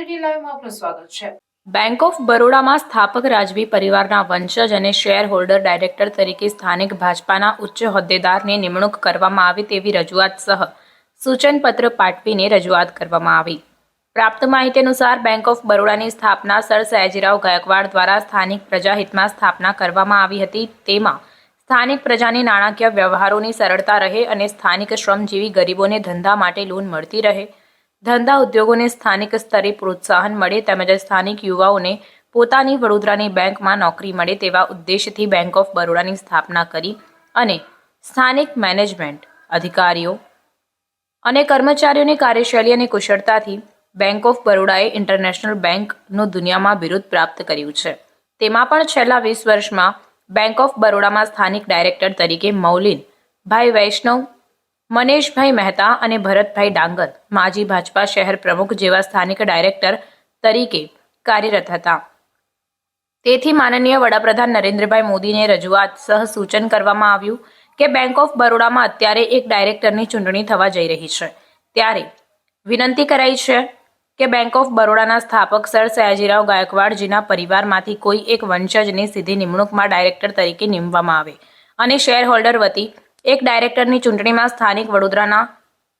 ગુજરાતી લાઈવમાં આપનું સ્વાગત છે। બેંક ઓફ બરોડામાં સ્થાપક રાજવી પરિવારના વંશજ અને શેર હોલ્ડર ડાયરેક્ટર તરીકે સ્થાનિક ભાજપાના ઉચ્ચ હોદ્દેદારની નિમણૂક કરવામાં આવી તેવી રજૂઆત સહ સૂચનપત્ર પાઠવીને રજૂઆત કરવામાં આવી। પ્રાપ્ત માહિતી અનુસાર બેંક ઓફ બરોડાની સ્થાપના સર સયાજીરાવ ગાયકવાડ દ્વારા સ્થાનિક પ્રજાહિતમાં સ્થાપના કરવામાં આવી હતી। તેમાં સ્થાનિક પ્રજાની નાણાકીય વ્યવહારોની સરળતા રહે અને સ્થાનિક શ્રમજીવી ગરીબોને ધંધા માટે લોન મળતી રહે, ધંધા ઉદ્યોગોને સ્થાનિક સ્તરે પ્રોત્સાહન મળે તેમજ સ્થાનિક યુવાઓને પોતાની વડોદરાની બેંકમાં નોકરી મળે તેવા ઉદ્દેશથી બેંક ઓફ બરોડાની સ્થાપના કરી અને સ્થાનિક મેનેજમેન્ટ, અધિકારીઓ અને કર્મચારીઓની કાર્યશૈલી અને કુશળતાથી બેંક ઓફ બરોડાએ ઇન્ટરનેશનલ બેંકનું દુનિયામાં બિરુદ પ્રાપ્ત કર્યું છે। તેમાં પણ છેલ્લા 20 વર્ષમાં બેંક ઓફ બરોડામાં સ્થાનિક ડાયરેક્ટર તરીકે મૌલીનભાઈ વૈષ્ણવ, મનેશભાઈ મહેતા અને ભરતભાઈ ડાંગર માજી ભાજપા શહેર પ્રમુખ જેવા સ્થાનિક ડાયરેક્ટર તરીકે કાર્યરત હતા। તેથી માનનીય વડાપ્રધાન નરેન્દ્રભાઈ મોદીને રજૂઆત સહ સૂચન કરવામાં આવ્યું કે બેંક ઓફ બરોડામાં અત્યારે એક ડાયરેક્ટરની ચૂંટણી થવા જઈ રહી છે, ત્યારે વિનંતી કરાઈ છે કે બેંક ઓફ બરોડાના સ્થાપક સર સયાજીરાવ ગાયકવાડજીના પરિવારમાંથી કોઈ એક વંશજની સીધી નિમણૂકમાં ડાયરેક્ટર તરીકે નીમવામાં આવે અને શેર હોલ્ડર વતી એક ડાયરેક્ટરની ચૂંટણીમાં સ્થાનિક વડોદરાના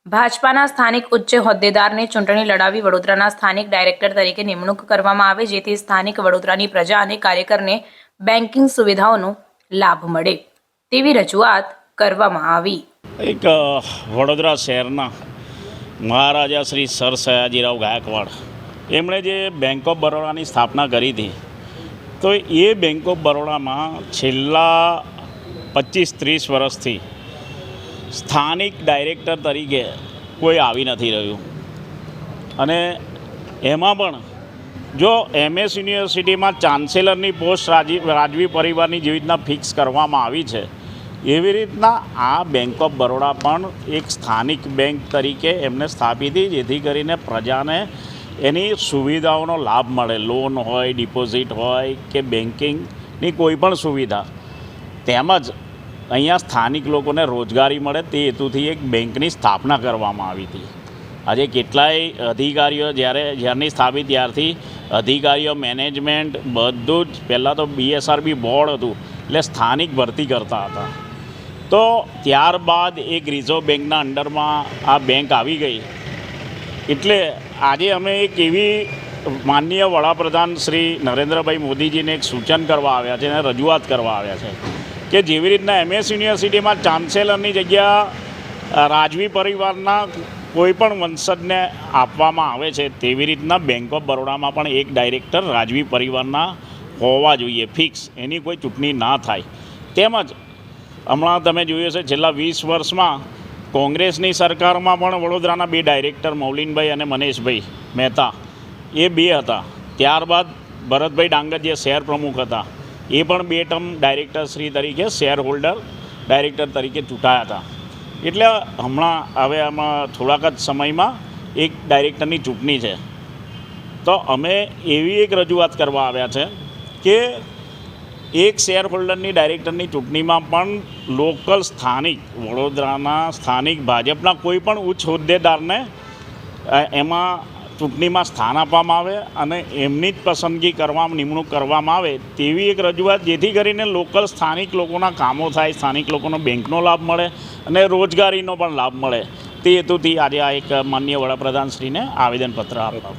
ભાજપાના સ્થાનિક ઉચ્ચ હોદ્દેદારને ચૂંટણી લડાવી વડોદરાના સ્થાનિક ડાયરેક્ટર તરીકે નિમણૂક કરવામાં આવે, જેથી સ્થાનિક વડોદરાની પ્રજા અને કાર્યકરને બેન્કિંગ સુવિધાઓનો લાભ મળે તેવી રજૂઆત કરવામાં આવી। એક વડોદરા શહેરના મહારાજા શ્રી સર સયાજીરાવ ગાયકવાડ એમણે જે બેંક ઓફ બરોડાની સ્થાપના કરી હતી, તો એ બેંક ઓફ બરોડામાં છેલ્લા 25-30 વર્ષથી સ્થાનિક ડાયરેક્ટર તરીકે કોઈ આવી નથી રહ્યું અને એમાં પણ જો MS યુનિવર્સિટીમાં ચાન્સેલરની પોસ્ટ રાજવી પરિવારની જેવી રીતના ફિક્સ કરવામાં આવી છે, એવી રીતના આ બેંક ઓફ બરોડા પણ એક સ્થાનિક બેંક તરીકે એમને સ્થાપી હતી, જેથી કરીને પ્રજાને એની સુવિધાઓનો લાભ મળે, લોન હોય, ડિપોઝિટ હોય કે બેન્કિંગની કોઈ પણ સુવિધા, તેમજ અહીંયા સ્થાનિક લોકોને રોજગારી મળે તે હેતુથી એક બેંકની સ્થાપના કરવામાં આવી હતી। આજે કેટલાય અધિકારીઓ જ્યારની સ્થાપિત ત્યારથી અધિકારીઓ, મેનેજમેન્ટ બધું જ પહેલાં તો BSRB બોર્ડ હતું એટલે સ્થાનિક ભરતી કરતા હતા, તો ત્યારબાદ એક રિઝર્વ બેંકના અંડરમાં આ બેંક આવી ગઈ। એટલે આજે અમે એક એવી માનનીય વડાપ્રધાન શ્રી નરેન્દ્રભાઈ મોદીજીને એક સૂચન કરવા આવ્યા છે અને રજૂઆત કરવા આવ્યા છે કે જેવી રીતના MS યુનિવર્સિટીમાં ચાન્સેલરની જગ્યા રાજવી પરિવારના કોઈ પણ વંશજને આપવામાં આવે છે, તેવી રીતના બેંક ઓફ બરોડામાં પણ એક ડાયરેક્ટર રાજવી પરિવારના હોવા જોઈએ ફિક્સ, એની કોઈ ચૂંટણી ના થાય। તેમજ હમણાં તમે જોયું છે છેલ્લા 20 વર્ષમાં કોંગ્રેસની સરકારમાં પણ વડોદરાના 2 ડાયરેક્ટર મૌલીનભાઈ અને મનેશભાઈ મહેતા એ 2 હતા। ત્યારબાદ ભરતભાઈ ડાંગર જે શહેર પ્રમુખ હતા એ પણ 2 ટર્મ ડાયરેક્ટર શ્રી તરીકે શેર હોલ્ડર ડાયરેક્ટર તરીકે ચૂંટાયા હતા। એટલે હમણાં હવે આમાં થોડાક જ સમયમાં એક ડાયરેક્ટરની ચૂંટણી છે, તો અમે એવી એક રજૂઆત કરવા આવ્યા છે કે એક શેર હોલ્ડરની ડાયરેક્ટરની ચૂંટણીમાં પણ લોકલ સ્થાનિક વડોદરાના સ્થાનિક ભાજપના કોઈ પણ ઉચ્ચ હોદ્દેદારને એમાં ચૂંટણીમાં સ્થાન આપવામાં આવે અને એમની જ પસંદગી નિમણૂક કરવામાં આવે તેવી એક રજૂઆત, જેથી કરીને લોકલ સ્થાનિક લોકોના કામો થાય, સ્થાનિક લોકોનો બેંકનો લાભ મળે અને રોજગારીનો પણ લાભ મળે, તે હેતુથી આજે આ એક માનનીય વડાપ્રધાનશ્રીને આવેદનપત્ર આપ્યું।